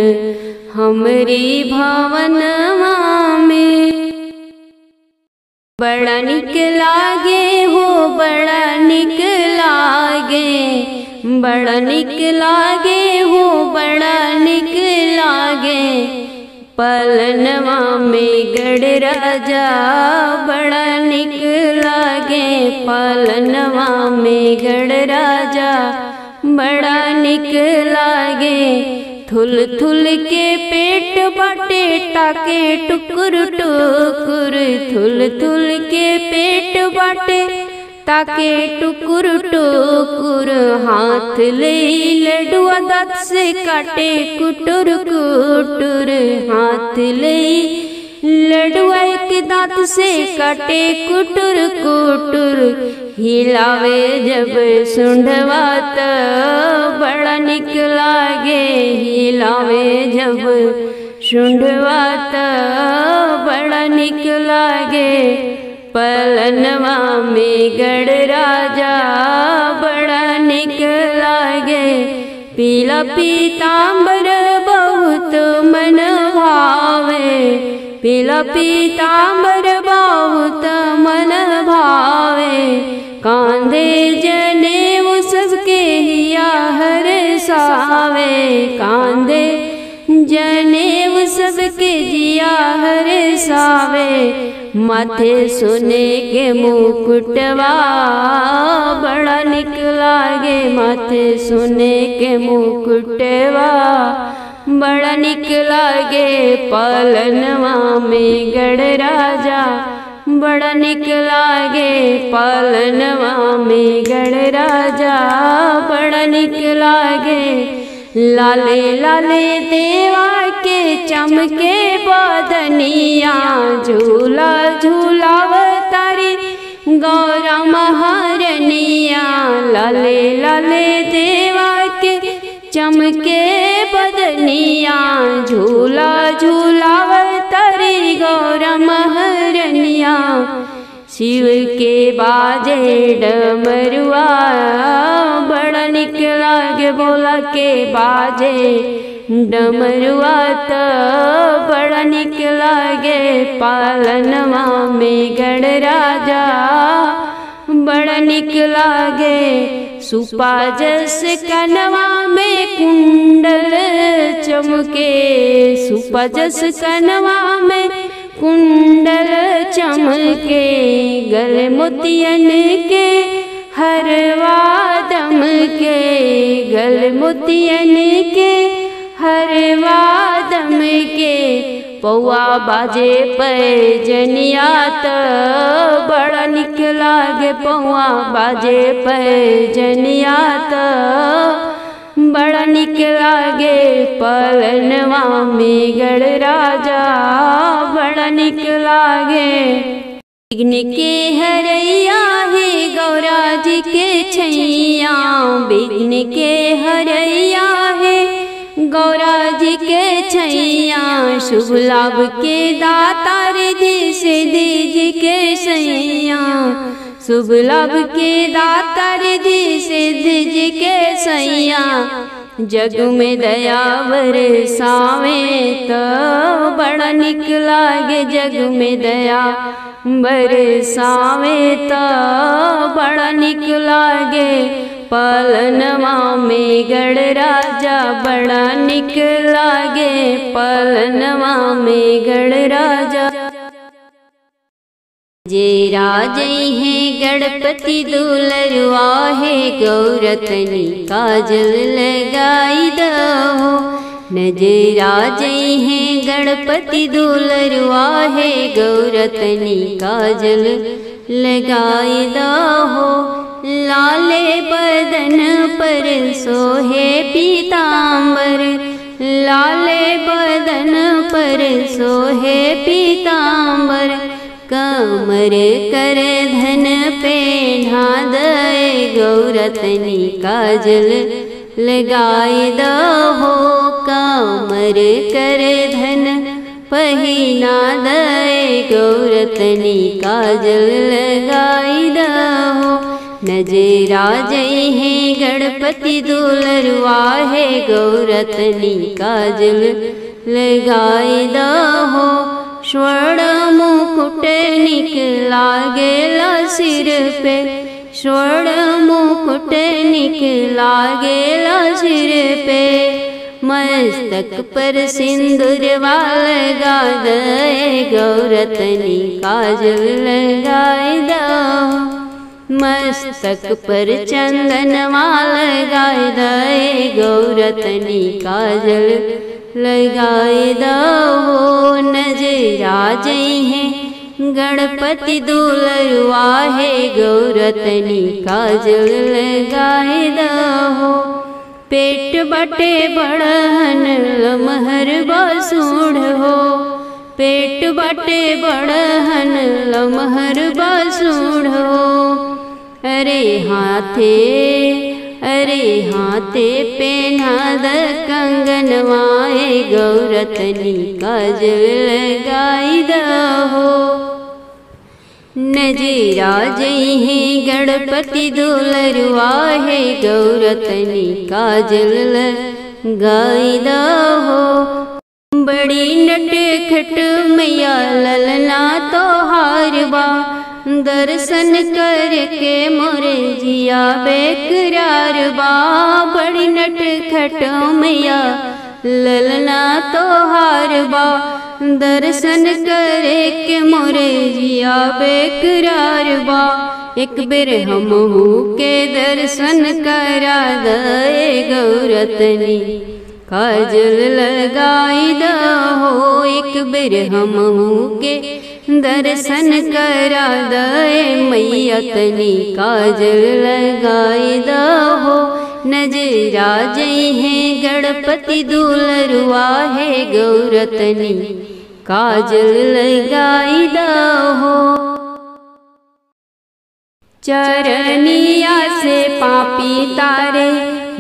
हमरी भावनवा में। बड़ा निक लागे हो बड़ा निक लागे, बड़ा निक लागे हो बड़ा निक लागे। पलनवा में गढ़ राजा बड़ा निक लागे, पलनवा में गढ़ राजा बड़ा निक लागे। थुल थुल के पेट बाटे टाके टुकुर टुकुर, थुल थुल के पेट बाटे ताके टुकुर टुकुर। हाथ ले लडुआ दांत से काटे कुटुर कुटुर, हाथ ले लडुआ के दांत से काटे कुटुर कुटुर। हिलावे जब सुंढवा त बड़ा निक लागे, हिलावे जब सुंढवा त बड़ा निक लागे। पलनवा में गढ़ राजा बड़ा निक लागे। पीला पीताम्बर बहुत मन भावे, पीला पीताम्बर बहुत मन भावे, कांधे जनेऊ सबके हिया हरसावे, कांधे जनेऊ सबके जिया हरसावे, माथे सोने के मुकुटवा बड़ा निक लागे, माथे सोने के मुकुटवा बड़ा निक लागे, पालनवा में गणराजा बड़ा निक लागे, पालनवा में गणराजा बड़ा निक लागे, लाले लाले देवा के चमके बदनिया, झूला झूलावतारी गौरा महारनिया, लाले लाले देवा के चमके बदनिया, झूला झूलावतारी गौरा महारनिया, शिव के बाजे डमरुआ बड़ा निक लागे, भोला के बाजे डमरुआ तो बड़ा निक लागे, पालनवा में गणराजा बड़ा निक लागे, सुपा जस कनवा में कुंडल चमके, सुपा जस कनवा में कुंडल चमके, गले मोतियन के हरवा दम के, गले मोतियन के हरवा दम के, पौआ बाजे पैजनिया तो बड़ा निक लागे, पौआ बाजे पैजनिया तो बड़ा निक लागे, पालनवा में गणराजा बड़ा निक लागे, विघ्न के हरैया है गौरा जी के छैया, विघ्न के हरैया है गौरा जी के छैया, शुभ लाभ के दाता रिद्धि सिद्धि जी के सैया, शुभ लाभ के दाता रिद्धि सिद्धि जी के सैया, जग में दया बरसावे तो बड़ा निक लागे, जग में दया बरसावे तो बड़ा निक लागे, पालनवा में गणराजा बड़ा निक लागे, पालनवा में गणराजा, जे राजई है गणपति दुलरुआ है, गौरतनी काजल लगाई दहो, नजराजई है गणपति दुलरुआ है, गौरतनी काजल लगाई दहो, लाले बदन पर सोहे पीताम्बर, लाले बदन पर सोहे पीताम्बर, कमर कर धन पेढ़ा दे, गौरतनी काजल लगाई दहो, कमर कर धन पहिना दे, गौरतनी काजल लगाई दहो, नजराजई है गणपति दुलरुआ है, गौरतनी काजल लगाई दहो, स्वर्ण मुकुट निक लागेला सिर पे, स्वर्ण मुकुट निक लागेला सिर पे, मस्तक पर सिंदूरवा लगा दे, गौरतनी काजल लगाई दहो, मस्तक पर चंदनवा लगाई दे, गौरतनी काजल लगाई दहो, नजराजई है गणपति दुलरुआ है, गौरतनी काजल लगाई दहो, पेट बटे बड़हन लमहर बासूढ़ हो, पेट बटे बड़हन लमहर बासूढ़ हो, अरे हाथे पेन्हा द कंगनवाए, गौरतनी काजल लगाई दहो, नजराजई है गणपति दुलरुआ है, गौरतनी काजल लगाई दहो, बड़ी नटखट मैया ललना तोहार बा, दर्शन करके मोरे जिया बेकरार बा। बड़ी नटखट मैया ललना तोहार बा, दर्शन करके मोरे जिया बेकरार बा। एक बेर हमहू के दर्शन करा दे गौरतनी, काजल लगाई दहो। एक बेर हमहू के दर्शन करा दे मैया तनी, काजल लगाई दहो। नजरा जई है गणपति दुलरुआ है गौरतनी, काजल लगाई दहो। चरनिया से पापी तारे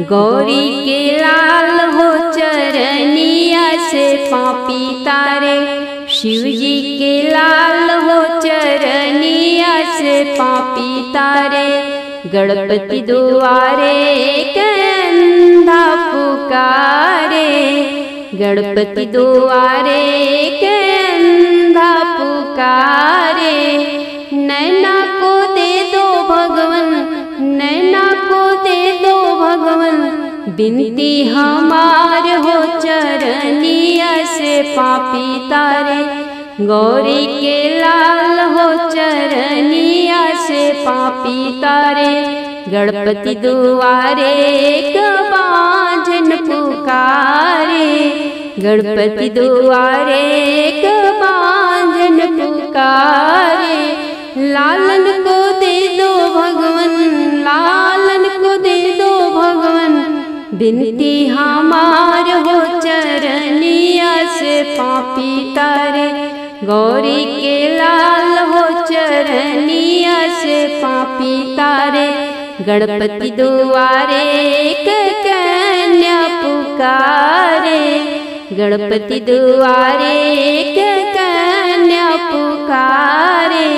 गौरी के लाल हो, चरनिया से पापी तारे शिव जी के लाल हो। चरनिया से पापी तारे गणपति दुआरे कंधा पुकारे, गणपति दुआरे कंधा पुकारे। नैना को दे दो भगवन, नैना को दे दो भगवन, बिनती हमार हो। चरनिया से पापी तारे गौरी के लाल हो, चरनिया से पापी तारे गणपति दुआरे बांझन पुकारे, गणपति दुआरे बांझन पुकारे। लालन को दे दो भगवन, लालन को दे दो भगवन, बिनती हमार हो। चरनिया से पापी तारे गौरी के लाल हो, चरनिया से पापी तारे गणपति दुआरे कन्या पुकारे, गणपति दुआरे कन्या पुकारे।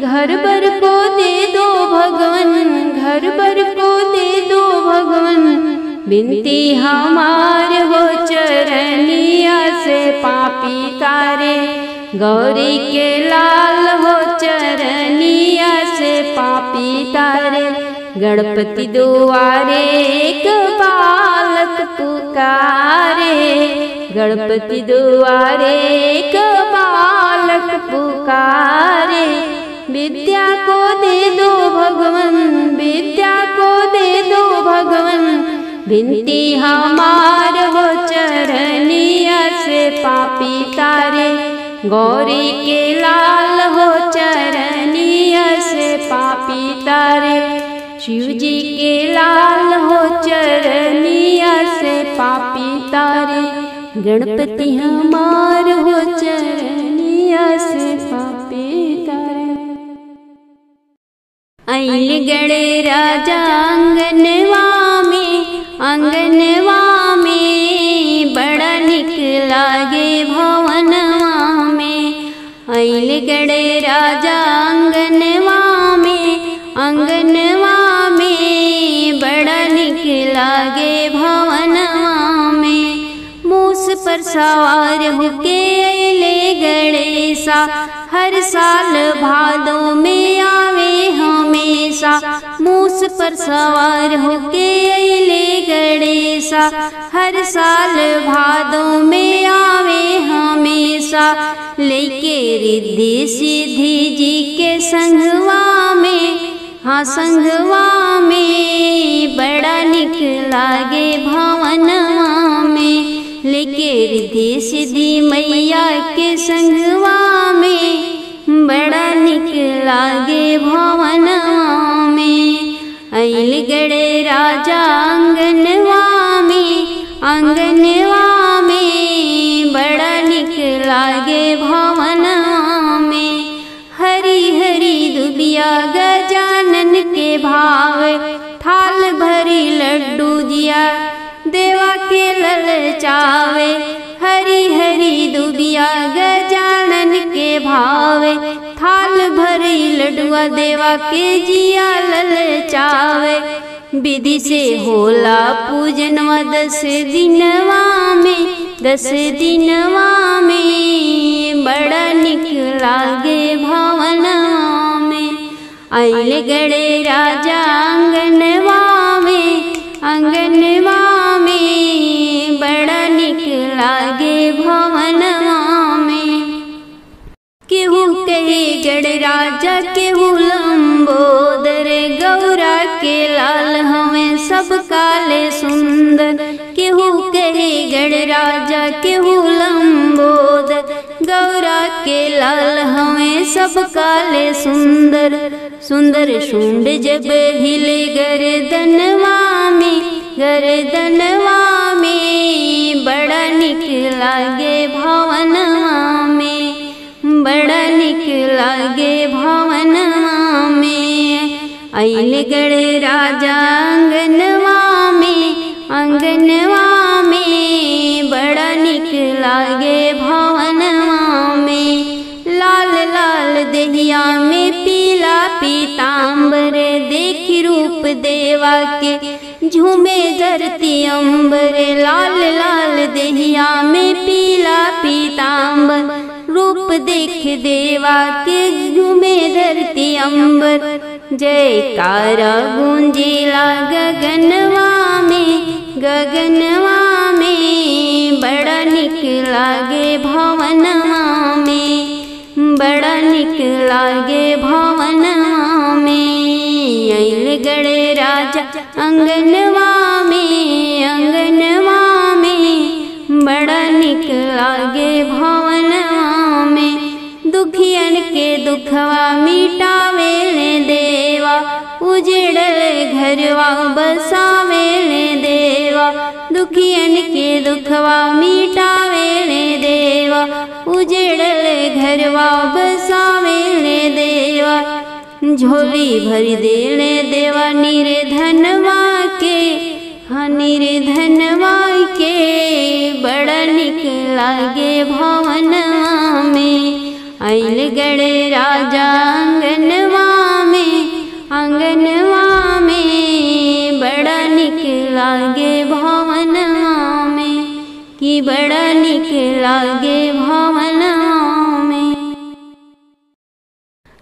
घर बर को दे दो भगवन, घर बर को दे दो भगवन, बिनती हमार हो। चरनिया से पापी तारे गौरी के लाल हो, चरनिया से पापी तारे गणपति दुआरे बालक पुकारे, गणपति दुआरे बालक पुकारे। विद्या को दे दो भगवन, विद्या को दे दो भगवन, बिनती हमार हो। चरनिया से पापी तारे गौरी के लाल हो, चरनिया से पापी तारे शिव जी के लाल हो। चरनिया से पापी तारे गणपति हमार हो, चरनिया से पापी तारे। आइल गणे राजा आंगनवा में, आंगनवा में बड़ा निक लागे भवनवा में। आइल गणे राजा आंगनवा में, आंगनवा में बड़ा निक लागे भवनवा में। मूस पर सवार होके अइले गणेशा, हर साल भादों में आवे हमेशा। मूस पर सवार होके अइले गणेशा, हर साल भादों में आवे हमेशा। लेके रिद्धि सिद्धि जी के संगवा में, हाँ संगवा में बड़ा निक लागे भवनवा में। लेके रिद्धि सिद्धि मैया के संगवा में बड़ा निक लागे भवनवा में। आइल गणे राजा आंगनवा में, आंगनवा में बड़ा निक लागे भवनवा में। हरी हरी दुबिया गजानन के भाव, थाल भरी लड्डू दिया देवा के ललचावे। हरी हरी दुबिया गजानन के भावे, थाल भरी लड्डुआ देवा के जिया ललचावे। विधि से होला पूजनवा 10 दिनवा में, 10 दिनवा में बड़ा निक लागे भवनवा में। आइल गड़े राजा आंगनवा में, आंगनवा में बड़ा निक लागे भवनवा में। केहू कहे गड़ राजा केहू लंबोदर, गौरा के लाल हमें सब काले सुंदर। केहू कहे गड़ राजा केहू लंबोदर, गौरा के लाल हमें सब काले सुंदर। सुंदर शुंड जब हिले गर्दनवा में, गर्दनवा में बड़ा निक लागे भवनवा में, बड़ा निक लागे भवनवा में। आइल गड़ राजा आंगनवा में, आंगनवा में बड़ा निक लागे भवनवा में। लाल लाल देहिया में पीला पीतांबर, देखी रूप देवा के झूमे धरती अंबर। लाल लाल देहिया में पीला पीतांबर, रूप देख देवा के झूमे धरती अंबर। जयकारा गूंजिला गगनवा में, गगनवा में बड़ा निक लागे भवनवा में, बड़ा निक लागे भवनवा में। आइल गड़े राजा आंगनवा में, आंगनवा में बड़ा निक लागे भवनवा में। दुखियन के दुखवा मिटावेले देवा, उजड़ल घरवा बसावेले देवा। दुखियन के दुखवा मिटावेले देवा, उजड़ल घरवा बसावेले देवा। झोली भर देले देवा निर्धनवा के, हाँ निर्धनवा के बड़ा निक लागे भवनवा में। आइल गड़े राजा आंगनवा में, आंगनवा में बड़ा निक लागे भवनवा में, कि बड़ा निक लागे भवनवा में।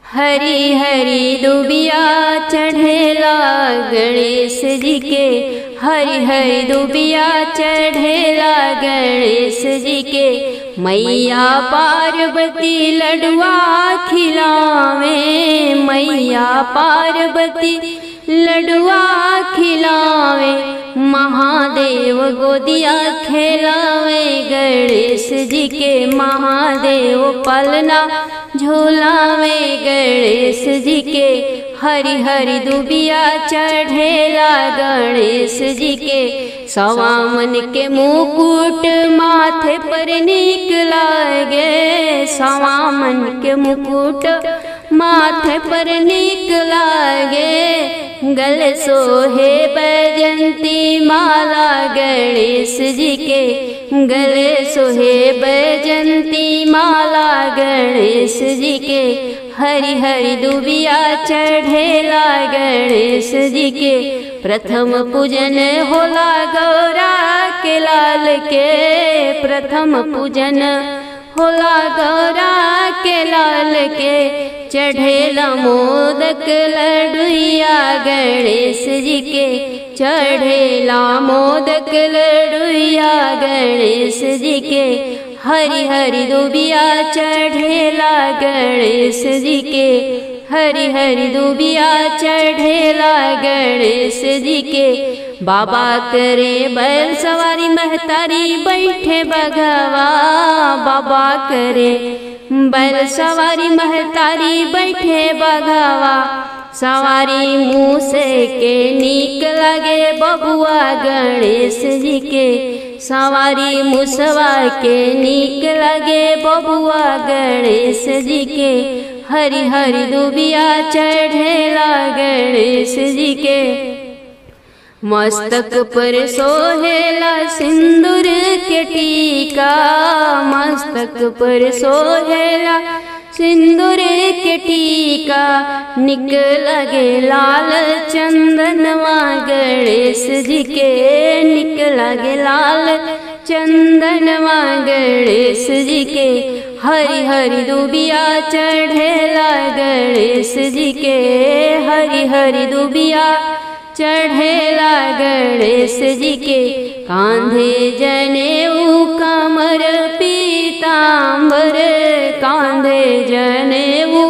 हरी हरी दुबिया चढ़ेला गणेश जी के, हरी हरी दुबिया चढ़ेला गणेश जी के। मैया पार्वती लडुआ खिलावे, मैया पार्वती लडुआ खिलावे। महादेव गोदिया खेलावे गणेश जी के, महादेव पलना झूलावे गणेश जी के। हरी हरी दुबिया चढ़ेला गणेश जी के। सवामन के मुकुट माथे पर नीक लागे, सवामन के मुकुट माथे पर नीक लागे। गले सोहे बैजंती माला गणेश जी के, गले सोहे बैजंती माला गणेश जी के। हरी हरी दुबिया चढ़ेला गणेश जी के। प्रथम पूजन होला गौरा के लाल के, प्रथम पूजन होला गौरा के लाल के। चढ़ेला मोदक लडुइया गणेश जी के, चढ़ेला मोदक लडुइया गणेश जी के। हरी हरी दुबिया चढ़ेला गणेश जी के, हरी हरी दुबिया चढ़ेला गणेश जी के। बाबा करे बैल सवारी महतारी बैठे बघवा, बाबा करे बैल सवारी महतारी बैठे बघवा। सवारी मूसे के नीक लगे बबुआ गणेश जी के, सवारी मुसवा के नीक लगे बबुआ गणेश जी के। हरी हरी दुबिया चढ़ेला गणेश जी के। मस्तक पर सोहेला सिंदूर के टीका, मस्तक पर सोहेला सिंदूर के टीका। निक लगे लाल चंदनवा गणेश जी के, निक लगे लाल चंदनवा गणेश जी के, हरि हरि दुबिया चढ़ेला गणेश जी के, हरि हरि दुबिया चढ़ेला गणेश जी के। कांधे जनेऊ कमर पीतांबर, कांधे जनेऊ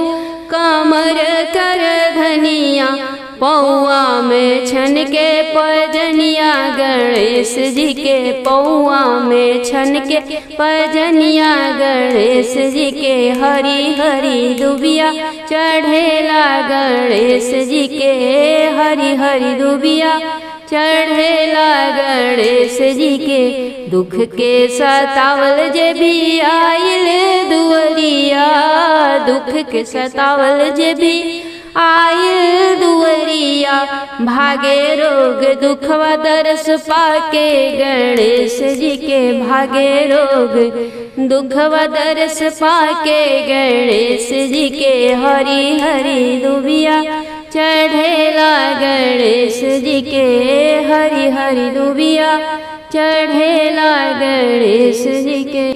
कमर कर धनिया, पौआ में छन के पजनिया गणेश जी के, पौआ में छन के पजनिया गणेश जी के। हरि हरि दुबिया चढ़ेला गणेश जी के, हरि हरि दुबिया चढ़ेला गणेश जी के। दुख के सतावल जे भी आइल दुअरिया, दुख के सतावल जे भी आइल दुअरिया, भागे रोग दुखवा दरस पाके गणेश जी के, भागे रोग दुखवा दरस पाके गणेश जी के। हरि हरि दुबिया चढ़ेला गणेश जी के, हरि हरि दुबिया चढ़ेला गणेश जी के।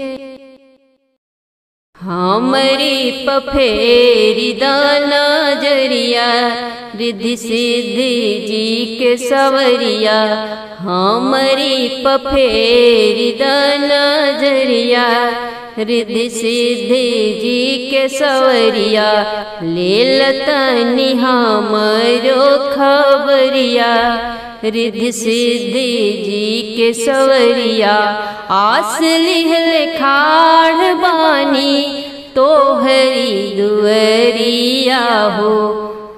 हमरी पफेरी दाना जरिया, रिद्धि सिद्धि जी के सवरिया, हमरी पफेरी दाना जरिया, रिद्धि सिद्धि जी के सवरिया। लेलतनी हमरो खबरिया, रिद्धि सिद्धि जी के सवरिया। आस लिहल खाड़ बानी तोहरी दुअरिया हो,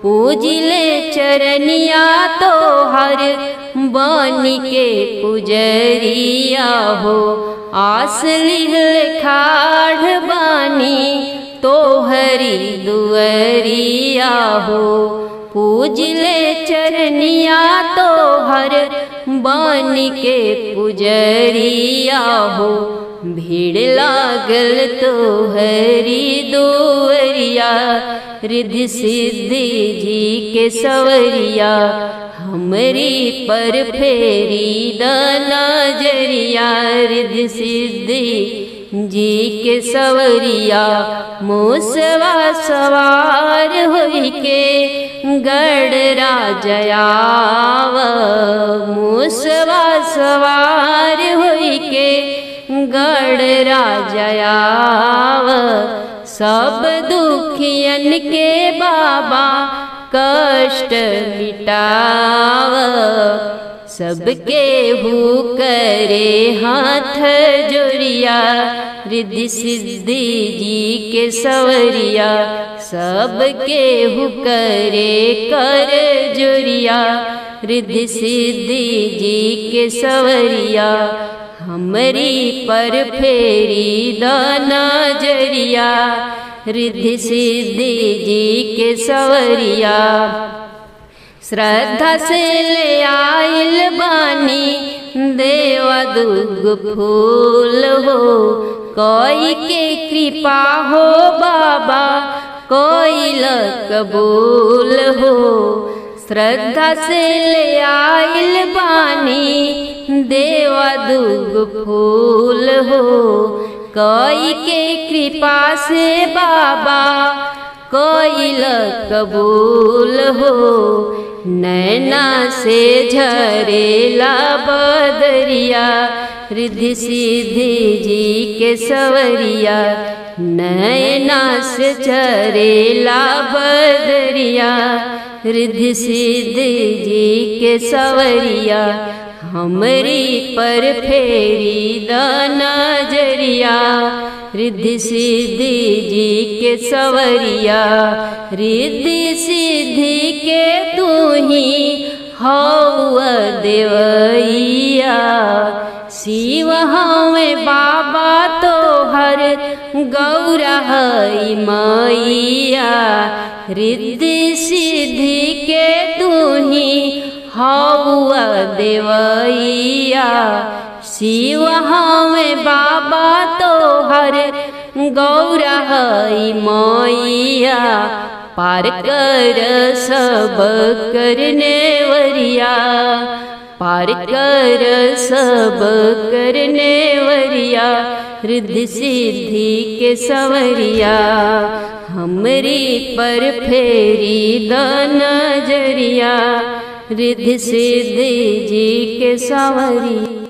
पूजिले चरनिया तोहर बानी के पुजरिया हो। आस लिहल खाड़ बानी तोहरी दुअरिया हो, पूजले चरनिया तोहर बानी के पुजरिया हो। भीड़ लागल तोहरी दुअरिया, रिद्धि सिद्धि जी के सवरिया। हमरी पर फेरी दाना जरिया, रिद्धि सिद्धि जी के सवरिया। मूसवा सवार होई के गढ़ राजयाव, मूसवा सवार होई के गढ़ राजयाव। सब दुखियन के बाबा कष्ट मिटाव, सबके हु करे हाथ जोड़िया, रिद्धि सिद्धि जी के सवरिया। सबके हु करे कर जोड़िया, रिद्धि सिद्धि जी के सवरिया। हमरी पर फेरी दाना जरिया, रिद्धि सिद्धि जी के सवरिया। श्रद्धा से ले आइल बानी देवा दुग फूल हो, कोई के कृपा हो बाबा कोई कबूल हो। श्रद्धा से ले आइल बानी देवा दुग फूल हो, कोई के कृपा से बाबा कोई कबूल हो। नैना से झरेला बदरिया, रिद्धि सिद्धि जी के सवरिया। नैना से झरेला बदरिया, रिद्धि सिद्धि जी के सवरिया। हमरी पर फेरी दाना जरिया, रिद्धि सिद्धि जी के सवरिया। रिद्धि सिद्धि के तू ही हौवा देवैया, शिव हमें बाबा तोहर गौरा हई मैया। रिद्धि सिद्धि के तू ही हौवा देवैया, शिव हमें बाबा तोहर गौरा हई मैया। पार कर सब करने वरिया, पार कर सब करने वरिया, रिद्धि सिद्धि के सवरिया। हमरी पर फेरी द नजरिया, रिद्धि सिद्धि जी के सवरिया।